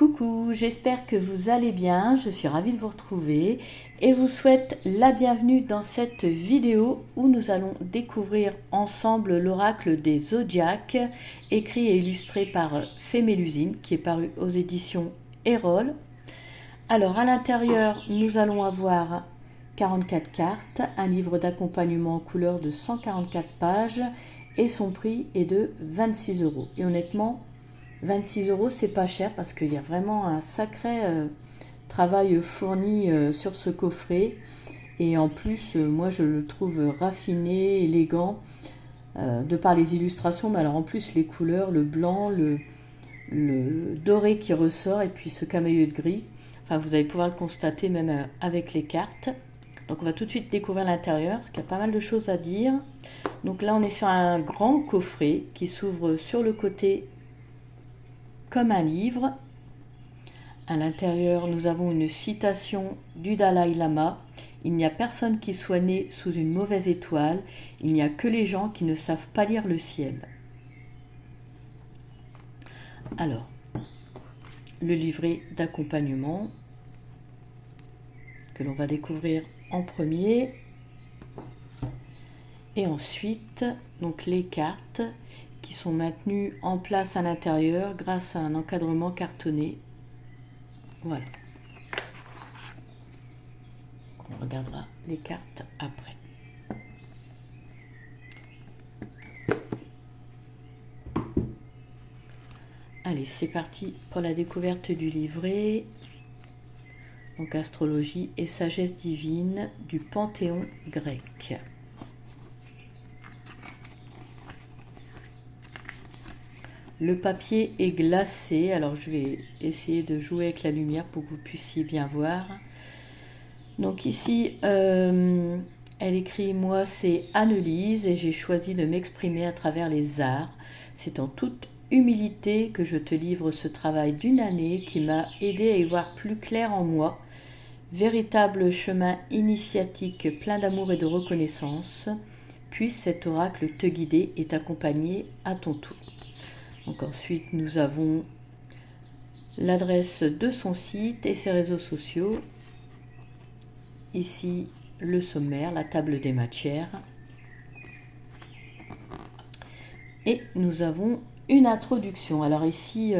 Coucou, j'espère que vous allez bien, je suis ravie de vous retrouver et vous souhaite la bienvenue dans cette vidéo où nous allons découvrir ensemble l'oracle des zodiaques, écrit et illustré par Fée Mélusine, qui est paru aux éditions Erol. Alors à l'intérieur, nous allons avoir 44 cartes, un livre d'accompagnement en couleur de 144 pages et son prix est de 26 euros. Et honnêtement, 26 euros, c'est pas cher parce qu'il y a vraiment un sacré travail fourni sur ce coffret. Et en plus, moi, je le trouve raffiné, élégant, de par les illustrations. Mais alors, en plus, les couleurs, le blanc, le doré qui ressort et puis ce camailleux de gris. Enfin, vous allez pouvoir le constater même avec les cartes. Donc, on va tout de suite découvrir l'intérieur parce qu'il y a pas mal de choses à dire. Donc là, on est sur un grand coffret qui s'ouvre sur le côté comme un livre. À l'intérieur, nous avons une citation du Dalai Lama. Il n'y a personne qui soit né sous une mauvaise étoile. Il n'y a que les gens qui ne savent pas lire le ciel. Alors, le livret d'accompagnement que l'on va découvrir en premier. Et ensuite, donc les cartes qui sont maintenues en place à l'intérieur grâce à un encadrement cartonné. Voilà. On regardera les cartes après. Allez, c'est parti pour la découverte du livret. Donc astrologie et sagesse divine du panthéon grec. Le papier est glacé, alors je vais essayer de jouer avec la lumière pour que vous puissiez bien voir. Donc ici, elle écrit « Moi, c'est Annelise et j'ai choisi de m'exprimer à travers les arts. C'est en toute humilité que je te livre ce travail d'une année qui m'a aidé à y voir plus clair en moi. Véritable chemin initiatique plein d'amour et de reconnaissance. Puisse cet oracle te guider et t'accompagner à ton tour. » Donc ensuite, nous avons l'adresse de son site et ses réseaux sociaux. Ici, le sommaire, la table des matières. Et nous avons une introduction. Alors ici,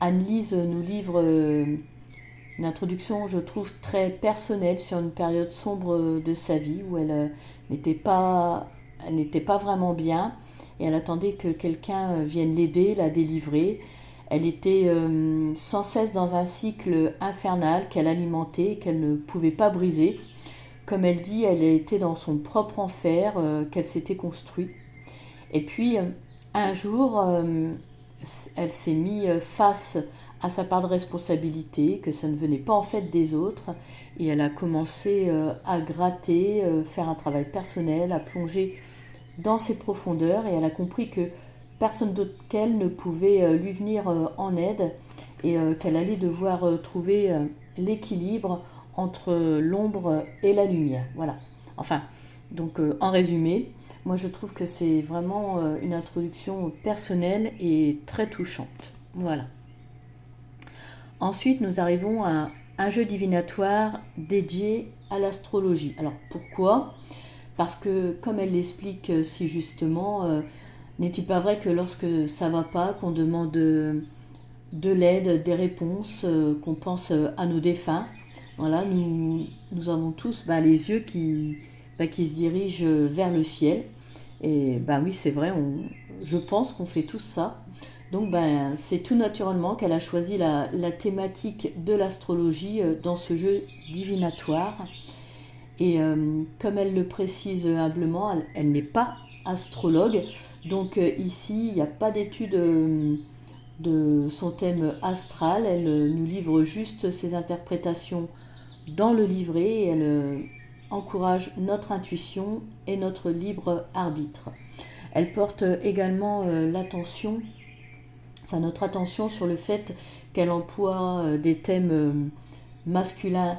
Anne-Lise nous livre une introduction, je trouve, très personnelle sur une période sombre de sa vie où elle n'était pas vraiment bien. Et elle attendait que quelqu'un vienne l'aider, la délivrer. Elle était sans cesse dans un cycle infernal qu'elle alimentait et qu'elle ne pouvait pas briser. Comme elle dit, elle était dans son propre enfer qu'elle s'était construit. Et puis, un jour, elle s'est mise face à sa part de responsabilité, que ça ne venait pas en fait des autres. Et elle a commencé à gratter, faire un travail personnel, à plonger dans ses profondeurs et elle a compris que personne d'autre qu'elle ne pouvait lui venir en aide et qu'elle allait devoir trouver l'équilibre entre l'ombre et la lumière. Voilà. Enfin, donc en résumé, moi je trouve que c'est vraiment une introduction personnelle et très touchante. Voilà. Ensuite, nous arrivons à un jeu divinatoire dédié à l'astrologie. Alors pourquoi ? Parce que, comme elle l'explique si justement, n'est-il pas vrai que lorsque ça ne va pas, qu'on demande de l'aide, des réponses, qu'on pense à nos défunts, voilà, nous avons tous les yeux qui se dirigent vers le ciel. Et oui, c'est vrai, je pense qu'on fait tous ça. Donc c'est tout naturellement qu'elle a choisi la thématique de l'astrologie dans ce jeu divinatoire. Et comme elle le précise humblement, elle n'est pas astrologue. Donc ici, il n'y a pas d'étude de son thème astral. Elle nous livre juste ses interprétations dans le livret et elle encourage notre intuition et notre libre arbitre. Elle porte également notre attention sur le fait qu'elle emploie des thèmes masculins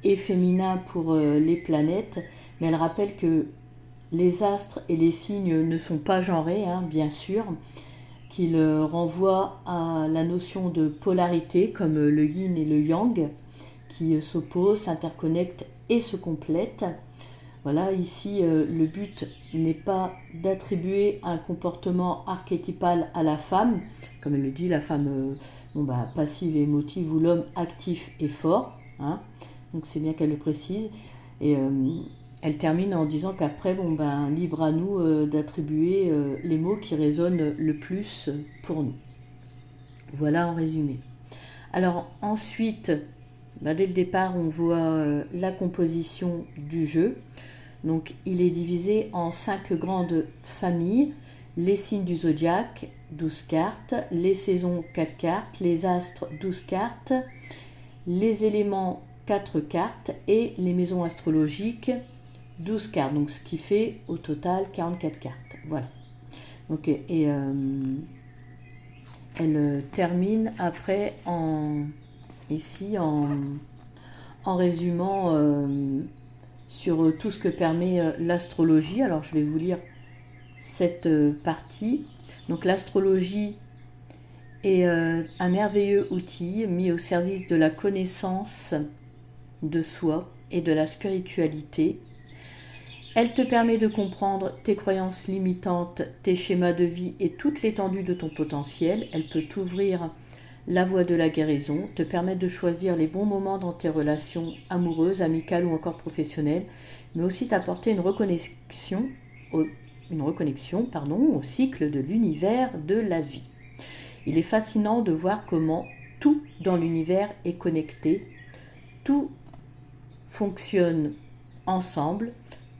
et féminin pour les planètes, mais elle rappelle que les astres et les signes ne sont pas genrés, bien sûr, qu'il renvoie à la notion de polarité, comme le yin et le yang, qui s'opposent, s'interconnectent et se complètent. Voilà, ici, le but n'est pas d'attribuer un comportement archétypal à la femme, comme elle le dit, la femme passive et émotive ou l'homme actif et fort. Hein. Donc c'est bien qu'elle le précise. Et elle termine en disant qu'après, libre à nous d'attribuer les mots qui résonnent le plus pour nous. Voilà en résumé. Alors ensuite, dès le départ, on voit la composition du jeu. Donc il est divisé en 5 grandes familles. Les signes du zodiaque, 12 cartes. Les saisons, 4 cartes. Les astres, 12 cartes. Les éléments, 4 cartes. Et les maisons astrologiques, 12 cartes. Donc ce qui fait au total 44 cartes. Voilà. Donc, elle termine après en résumant sur tout ce que permet l'astrologie. Alors je vais vous lire cette partie. Donc l'astrologie est un merveilleux outil mis au service de la connaissance de soi et de la spiritualité. Elle te permet de comprendre tes croyances limitantes, tes schémas de vie et toute l'étendue de ton potentiel. Elle peut t'ouvrir la voie de la guérison, te permettre de choisir les bons moments dans tes relations amoureuses, amicales ou encore professionnelles, mais aussi t'apporter une reconnexion au cycle de l'univers de la vie. Il est fascinant de voir comment tout dans l'univers est connecté, tout fonctionne ensemble,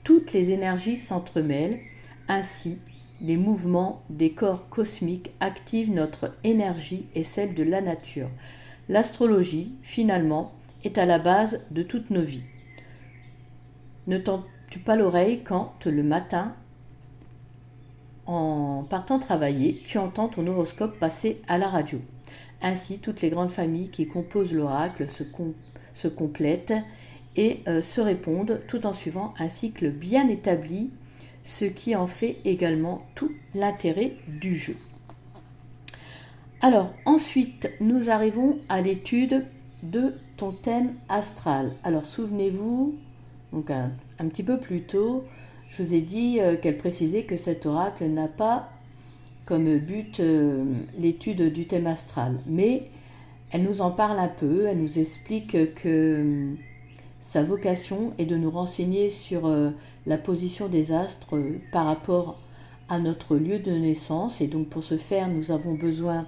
toutes les énergies s'entremêlent, ainsi les mouvements des corps cosmiques activent notre énergie et celle de la nature. L'astrologie, finalement, est à la base de toutes nos vies. Ne tends-tu pas l'oreille quand, le matin, en partant travailler, tu entends ton horoscope passer à la radio. Ainsi, toutes les grandes familles qui composent l'oracle se complètent et se répondent tout en suivant un cycle bien établi, ce qui en fait également tout l'intérêt du jeu. Alors ensuite, nous arrivons à l'étude de ton thème astral. Alors souvenez-vous, donc un petit peu plus tôt, je vous ai dit qu'elle précisait que cet oracle n'a pas comme but l'étude du thème astral, mais elle nous en parle un peu, elle nous explique que sa vocation est de nous renseigner sur la position des astres par rapport à notre lieu de naissance. Et donc pour ce faire, nous avons besoin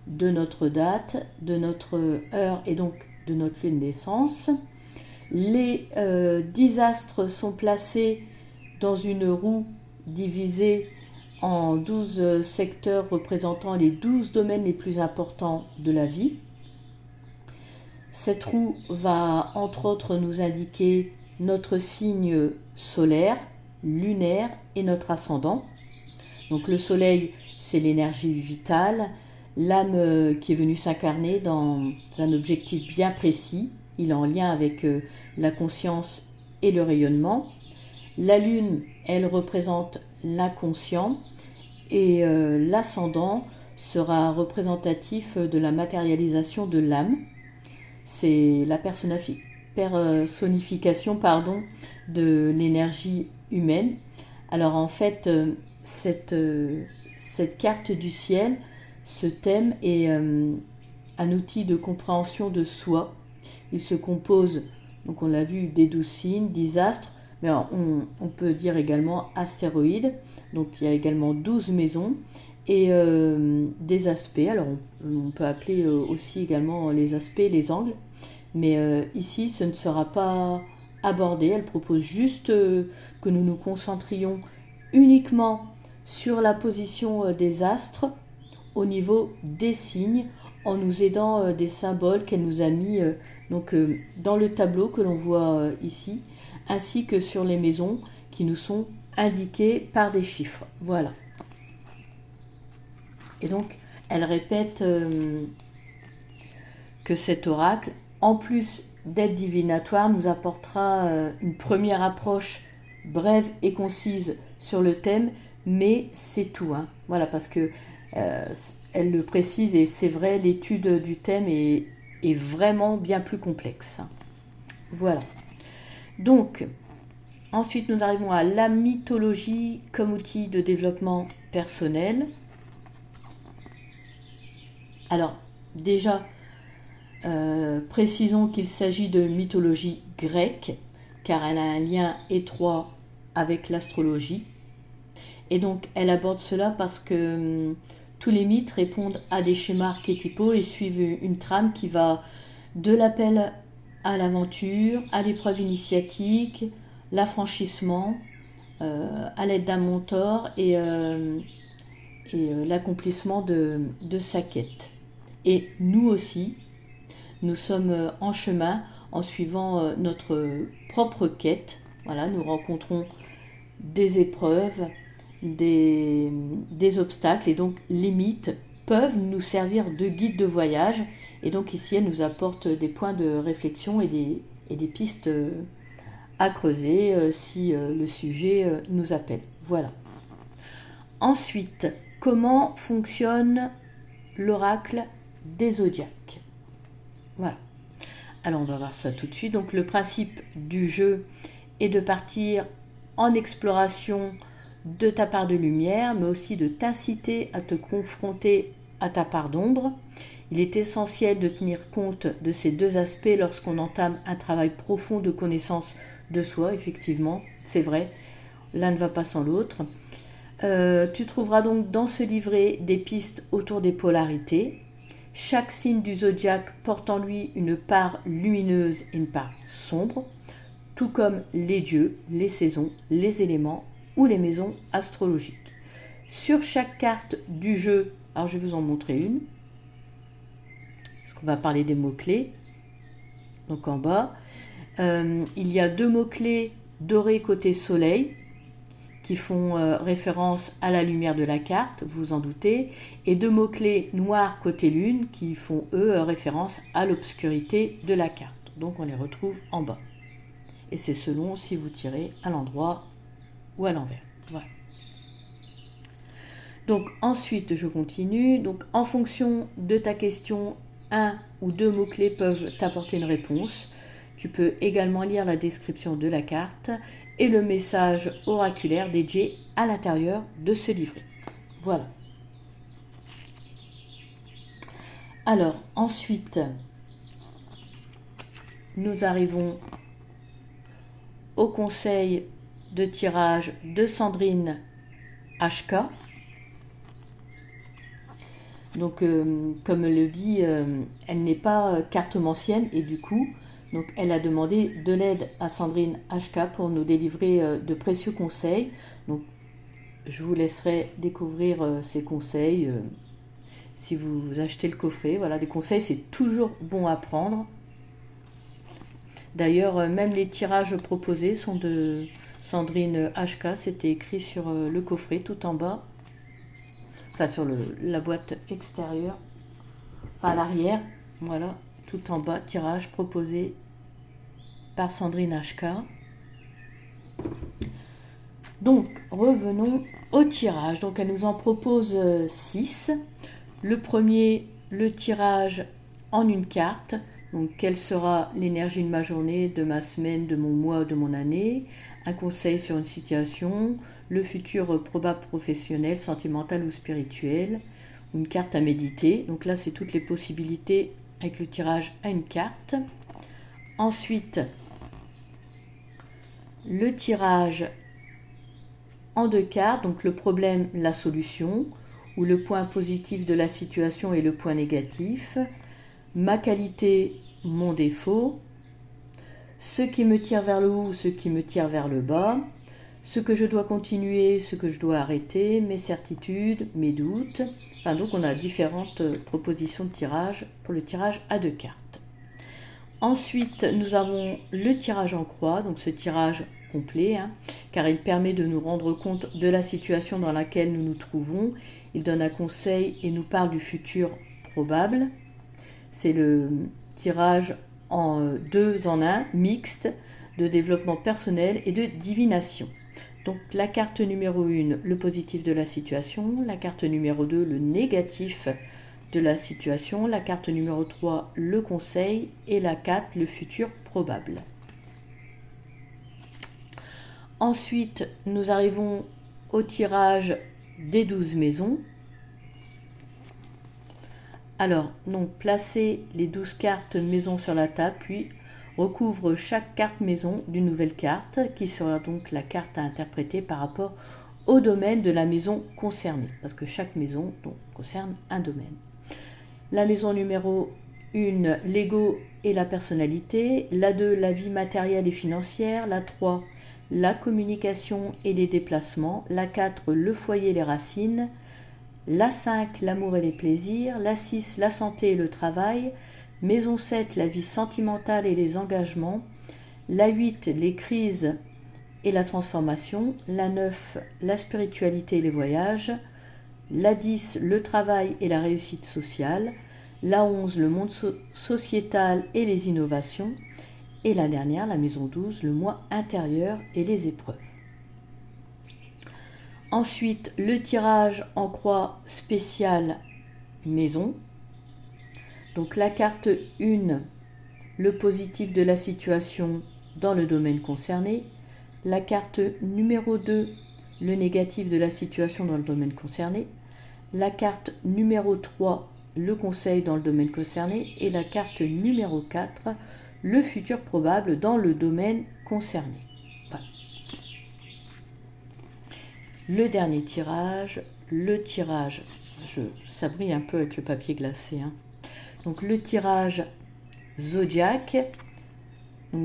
de notre date, de notre heure et donc de notre lieu de naissance. Les 10 astres sont placés dans une roue divisée en 12 secteurs représentant les 12 domaines les plus importants de la vie. Cette roue va entre autres nous indiquer notre signe solaire, lunaire et notre ascendant. Donc le soleil, c'est l'énergie vitale, l'âme qui est venue s'incarner dans un objectif bien précis. Il est en lien avec la conscience et le rayonnement. La lune, elle représente l'inconscient et l'ascendant sera représentatif de la matérialisation de l'âme. C'est la personnification de l'énergie humaine. Alors en fait, cette carte du ciel, ce thème est un outil de compréhension de soi. Il se compose, donc on l'a vu, des 12 signes, 10 astres, mais alors on peut dire également astéroïdes. Donc il y a également 12 maisons et des aspects. Alors on peut appeler aussi également les aspects, les angles. Mais ici, ce ne sera pas abordé. Elle propose juste que nous nous concentrions uniquement sur la position des astres au niveau des signes en nous aidant des symboles qu'elle nous a mis dans le tableau que l'on voit ici, ainsi que sur les maisons qui nous sont indiquées par des chiffres. Voilà. Et donc, elle répète que cet oracle, en plus d'être divinatoire, nous apportera une première approche brève et concise sur le thème, mais c'est tout. Voilà, parce que Euh, Elle le précise et c'est vrai, l'étude du thème est vraiment bien plus complexe. Voilà. Donc, ensuite nous arrivons à la mythologie comme outil de développement personnel. Alors, déjà, précisons qu'il s'agit de mythologie grecque, car elle a un lien étroit avec l'astrologie. Et donc, elle aborde cela parce que tous les mythes répondent à des schémas archétypaux et suivent une trame qui va de l'appel à l'aventure, à l'épreuve initiatique, l'affranchissement, à l'aide d'un mentor et l'accomplissement de sa quête. Et nous aussi, nous sommes en chemin en suivant notre propre quête. Voilà, nous rencontrons des épreuves, des obstacles et donc les mythes peuvent nous servir de guide de voyage et donc ici elles nous apportent des points de réflexion et des pistes à creuser si le sujet nous appelle. Voilà. Ensuite, comment fonctionne l'oracle des zodiaques? Voilà. Alors on va voir ça tout de suite. Donc le principe du jeu est de partir en exploration de ta part de lumière, mais aussi de t'inciter à te confronter à ta part d'ombre. Il est essentiel de tenir compte de ces deux aspects lorsqu'on entame un travail profond de connaissance de soi, effectivement, c'est vrai, l'un ne va pas sans l'autre. Tu trouveras donc dans ce livret des pistes autour des polarités. Chaque signe du zodiaque porte en lui une part lumineuse et une part sombre, tout comme les dieux, les saisons, les éléments ou les maisons astrologiques. Sur chaque carte du jeu, alors je vais vous en montrer une, parce qu'on va parler des mots-clés. Donc en bas, il y a deux mots-clés dorés côté soleil, qui font référence à la lumière de la carte, vous vous en doutez, et deux mots-clés noirs côté lune, qui font eux référence à l'obscurité de la carte. Donc on les retrouve en bas. Et c'est selon si vous tirez à l'endroit ou à l'envers. Voilà. Donc ensuite, je continue. Donc en fonction de ta question, un ou deux mots-clés peuvent t'apporter une réponse. Tu peux également lire la description de la carte et le message oraculaire dédié à l'intérieur de ce livret. Voilà. Alors ensuite, nous arrivons au conseil de tirage de Sandrine HK. Donc, comme le dit, elle n'est pas cartomancienne et du coup, donc elle a demandé de l'aide à Sandrine HK pour nous délivrer de précieux conseils. Donc, je vous laisserai découvrir ces conseils si vous achetez le coffret. Voilà, des conseils, c'est toujours bon à prendre. D'ailleurs, même les tirages proposés sont de Sandrine HK. C'était écrit sur le coffret tout en bas. Enfin, sur la boîte extérieure. Enfin, à l'arrière. Voilà, tout en bas, tirage proposé par Sandrine HK. Donc, revenons au tirage. Donc, elle nous en propose 6. Le premier, le tirage en une carte. Donc, quelle sera l'énergie de ma journée, de ma semaine, de mon mois, de mon année? Un conseil sur une situation, le futur probable professionnel, sentimental ou spirituel, une carte à méditer. Donc là, c'est toutes les possibilités avec le tirage à une carte. Ensuite, le tirage en 2 cartes, donc le problème, la solution, ou le point positif de la situation et le point négatif, ma qualité, mon défaut, ce qui me tire vers le haut, ce qui me tire vers le bas, ce que je dois continuer, ce que je dois arrêter, mes certitudes, mes doutes. Enfin, donc on a différentes propositions de tirage pour le tirage à 2 cartes. Ensuite, nous avons le tirage en croix, donc ce tirage complet, car il permet de nous rendre compte de la situation dans laquelle nous nous trouvons. Il donne un conseil et nous parle du futur probable. C'est le tirage en 2 en 1, mixte, de développement personnel et de divination. Donc la carte numéro 1, le positif de la situation, la carte numéro 2, le négatif de la situation, la carte numéro 3, le conseil, et la 4, le futur probable. Ensuite, nous arrivons au tirage des 12 maisons. Alors, donc, placez les 12 cartes maison sur la table, puis recouvre chaque carte maison d'une nouvelle carte, qui sera donc la carte à interpréter par rapport au domaine de la maison concernée, parce que chaque maison donc, concerne un domaine. La maison numéro 1, l'ego et la personnalité. La 2, la vie matérielle et financière. La 3, la communication et les déplacements. La 4, le foyer et les racines. La 5, l'amour et les plaisirs. La 6, la santé et le travail. Maison 7, la vie sentimentale et les engagements. La 8, les crises et la transformation. La 9, la spiritualité et les voyages. La 10, le travail et la réussite sociale. La 11, le monde sociétal et les innovations. Et la dernière, la maison 12, le moi intérieur et les épreuves. Ensuite, le tirage en croix spécial maison. Donc la carte 1, le positif de la situation dans le domaine concerné. La carte numéro 2, le négatif de la situation dans le domaine concerné. La carte numéro 3, le conseil dans le domaine concerné. Et la carte numéro 4, le futur probable dans le domaine concerné. Voilà. Le dernier tirage, ça brille un peu avec le papier glacé. Donc le tirage Zodiac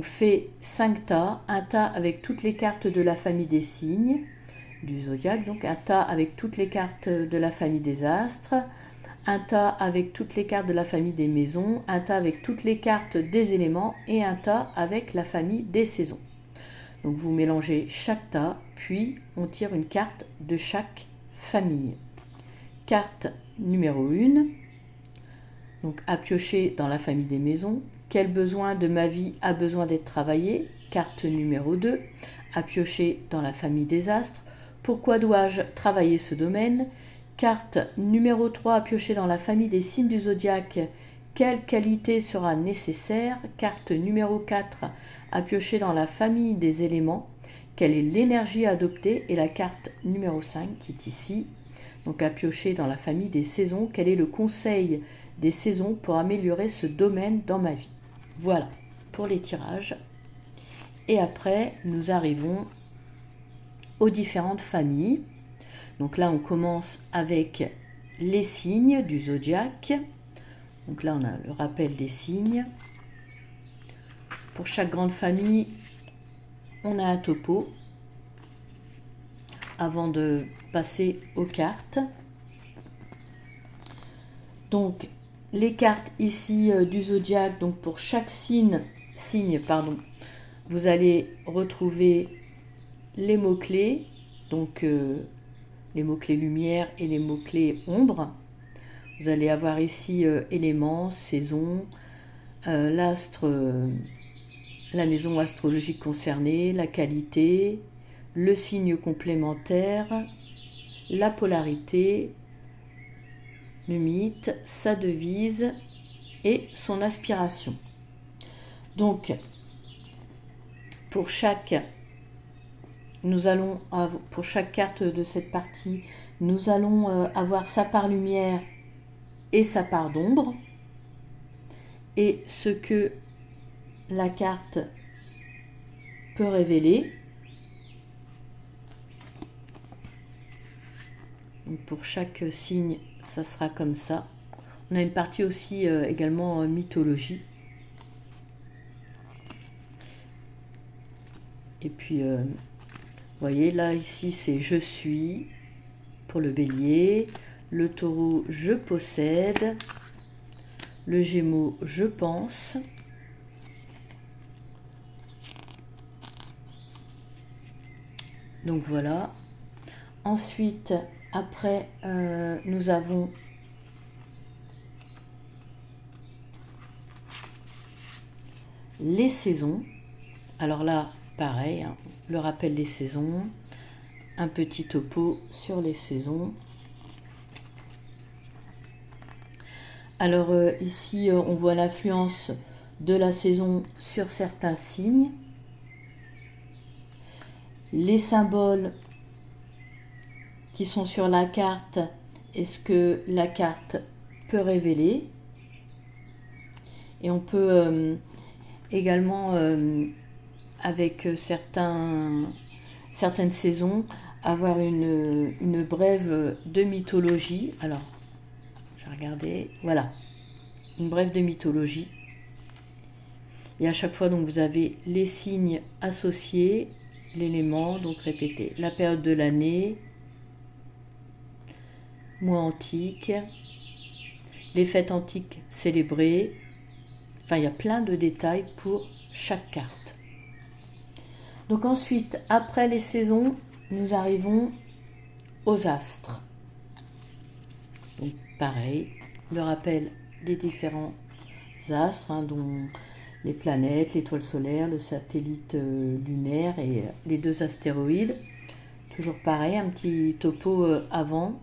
fait 5 tas, un tas avec toutes les cartes de la famille des signes du Zodiac, donc un tas avec toutes les cartes de la famille des astres, un tas avec toutes les cartes de la famille des maisons, un tas avec toutes les cartes des éléments et un tas avec la famille des saisons. Donc vous mélangez chaque tas, puis on tire une carte de chaque famille. Carte numéro 1, donc à piocher dans la famille des maisons. Quel besoin de ma vie a besoin d'être travaillé? Carte numéro 2, à piocher dans la famille des astres. Pourquoi dois-je travailler ce domaine? Carte numéro 3, à piocher dans la famille des signes du zodiaque. Quelle qualité sera nécessaire? Carte numéro 4, à piocher dans la famille des éléments. Quelle est l'énergie à adopter? Et la carte numéro 5 qui est ici, donc à piocher dans la famille des saisons. Quel est le conseil des saisons pour améliorer ce domaine dans ma vie? Voilà pour les tirages. Et après, nous arrivons aux différentes familles. Donc là, on commence avec les signes du zodiaque. Donc là, on a le rappel des signes. Pour chaque grande famille, on a un topo avant de passer aux cartes. Donc, les cartes ici du zodiaque, donc pour chaque signe, vous allez retrouver les mots-clés, donc les mots-clés lumière et les mots-clés ombre. Vous allez avoir ici éléments, saison, l'astre, la maison astrologique concernée, la qualité, le signe complémentaire, la polarité, le mythe, sa devise et son aspiration. Donc, pour chaque carte de cette partie, nous allons avoir sa part lumière et sa part d'ombre, et ce que la carte peut révéler. Donc pour chaque signe, ça sera comme ça. On a une partie aussi également mythologie. Et puis, vous voyez, là, ici, c'est « je suis » pour le bélier. Le taureau, « je possède ». Le gémeaux, « je pense ». Donc voilà. Ensuite, après, nous avons les saisons. Alors là, pareil, le rappel des saisons. un petit topo sur les saisons. Alors ici, on voit l'influence de la saison sur certains signes. Les symboles qui sont sur la carte et ce que la carte peut révéler. Et on peut également, avec certaines saisons, avoir une brève de mythologie. Alors, je vais regarder. Voilà, une brève de mythologie. Et à chaque fois, donc, vous avez les signes associés, l'élément, donc répété. La période de l'année, mois antique, les fêtes antiques célébrées. Enfin, il y a plein de détails pour chaque carte. Donc ensuite, après les saisons, nous arrivons aux astres. Donc pareil, le rappel des différents astres, dont les planètes, l'étoile solaire, le satellite lunaire et les 2 astéroïdes. Toujours pareil, un petit topo avant.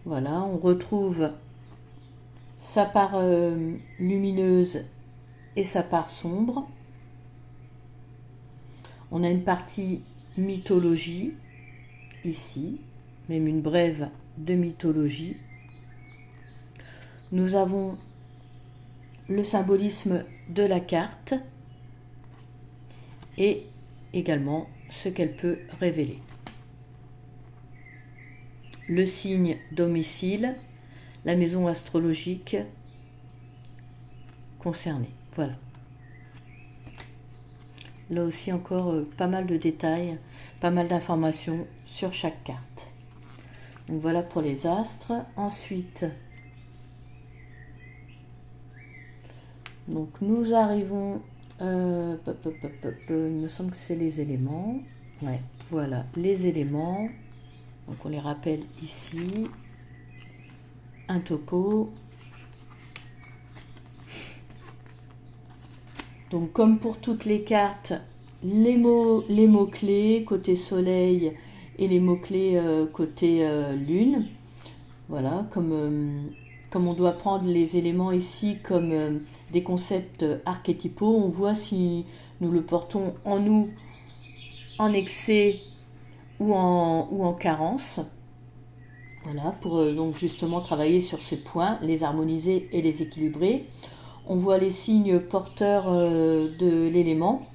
Voilà, on retrouve sa part lumineuse et sa part sombre. On a une partie mythologie ici, même une brève de mythologie. Nous avons le symbolisme de la carte et également ce qu'elle peut révéler. Le signe domicile, la maison astrologique concernée. Voilà. Là aussi encore pas mal de détails, pas mal d'informations sur chaque carte. Donc voilà pour les astres. Ensuite, donc nous arrivons, il me semble que c'est les éléments. Ouais, voilà, les éléments. Donc on les rappelle ici. Un topo. Donc comme pour toutes les cartes, les mots-clés côté soleil et les mots-clés côté lune. Voilà, comme on doit prendre les éléments ici comme des concepts archétypaux, on voit si nous le portons en nous en excès ou en carence. Voilà, pour donc justement travailler sur ces points, les harmoniser et les équilibrer. On voit les signes porteurs de l'élément.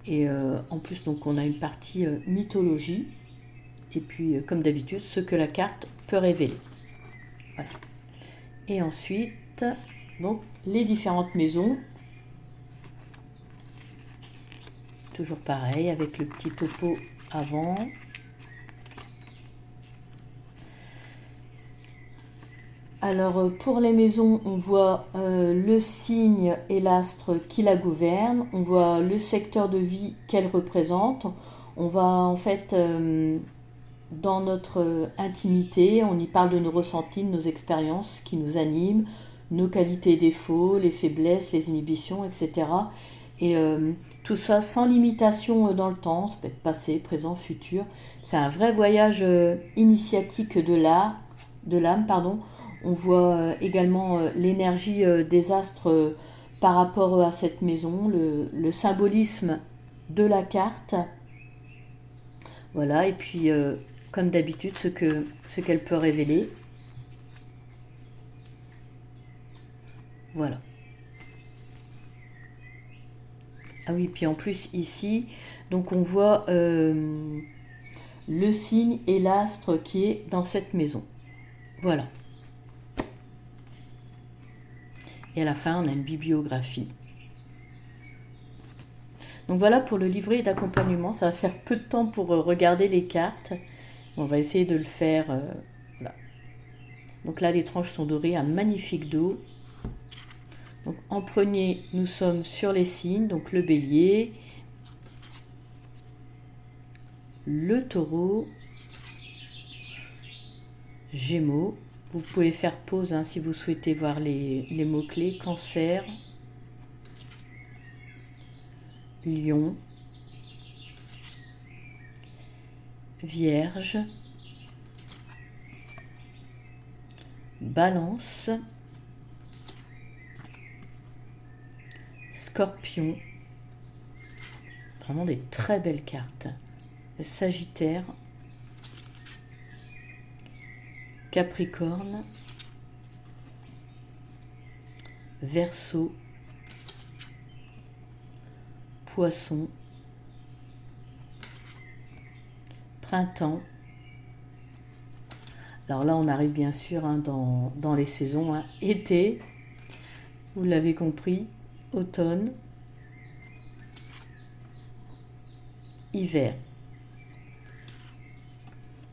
Et en plus, donc, on a une partie mythologie. Et puis, comme d'habitude, ce que la carte peut révéler. Voilà. Et ensuite, donc, les différentes maisons. Toujours pareil, avec le petit topo avant. Alors pour les maisons, on voit le signe et l'astre qui la gouverne, on voit le secteur de vie qu'elle représente, on va en fait dans notre intimité, on y parle de nos ressentis, de nos expériences qui nous animent, nos qualités et défauts, les faiblesses, les inhibitions, etc. Et tout ça sans limitation dans le temps, ça peut être passé, présent, futur. C'est un vrai voyage initiatique de l'âme, pardon. On voit également l'énergie des astres par rapport à cette maison, le symbolisme de la carte. Voilà, et puis comme d'habitude, ce qu'elle peut révéler. Voilà. Ah oui, puis en plus ici, donc on voit le signe et l'astre qui est dans cette maison. Voilà. Et à la fin, on a une bibliographie. Donc voilà pour le livret d'accompagnement. Ça va faire peu de temps pour regarder les cartes. On va essayer de le faire. Voilà. Donc là, les tranches sont dorées, un magnifique dos. Donc en premier, nous sommes sur les signes. Donc le bélier, le taureau, gémeaux. Vous pouvez faire pause si vous souhaitez voir les mots-clés. Cancer, Lion, Vierge, Balance, Scorpion, vraiment des très belles cartes, Sagittaire, Capricorne, Verseau, Poisson, Printemps. Alors là, on arrive bien sûr dans les saisons. Été, vous l'avez compris, automne, hiver.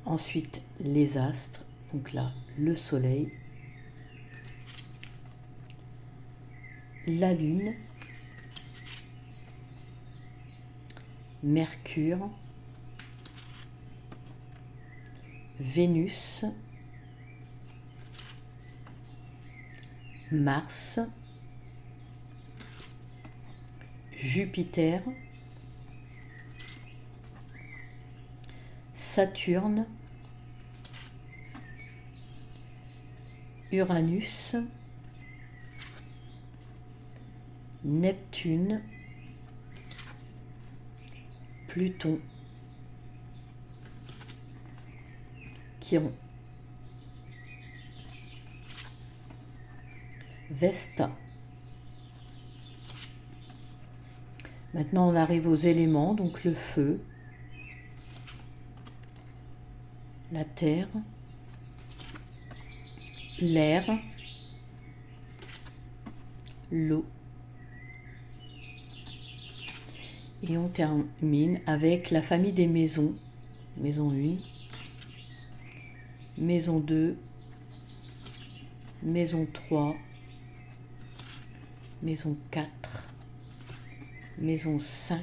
Ensuite, les astres. Donc là, le soleil, la lune, Mercure, Vénus, Mars, Jupiter, Saturne, Uranus, Neptune, Pluton, Chiron, Vesta. Maintenant, on arrive aux éléments, donc le feu, la terre, l'air, l'eau. Et on termine avec la famille des maisons. Maison 1, maison 2, maison 3, maison 4, maison 5,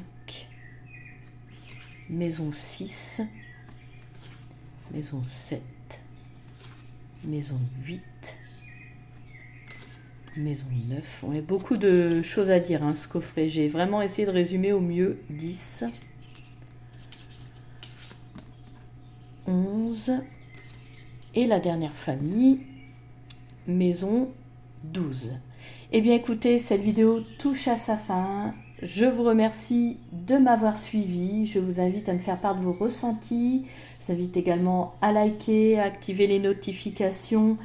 maison 6, maison 7, maison 8, maison 9. On a beaucoup de choses à dire, ce coffret. J'ai vraiment essayé de résumer au mieux. 10, 11, et la dernière famille, maison 12. Eh bien écoutez, cette vidéo touche à sa fin. Je vous remercie de m'avoir suivi. Je vous invite à me faire part de vos ressentis. Je vous invite également à liker, à activer les notifications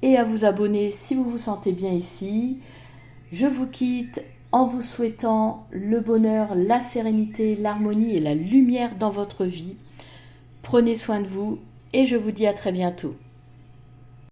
et à vous abonner si vous vous sentez bien ici. Je vous quitte en vous souhaitant le bonheur, la sérénité, l'harmonie et la lumière dans votre vie. Prenez soin de vous et je vous dis à très bientôt.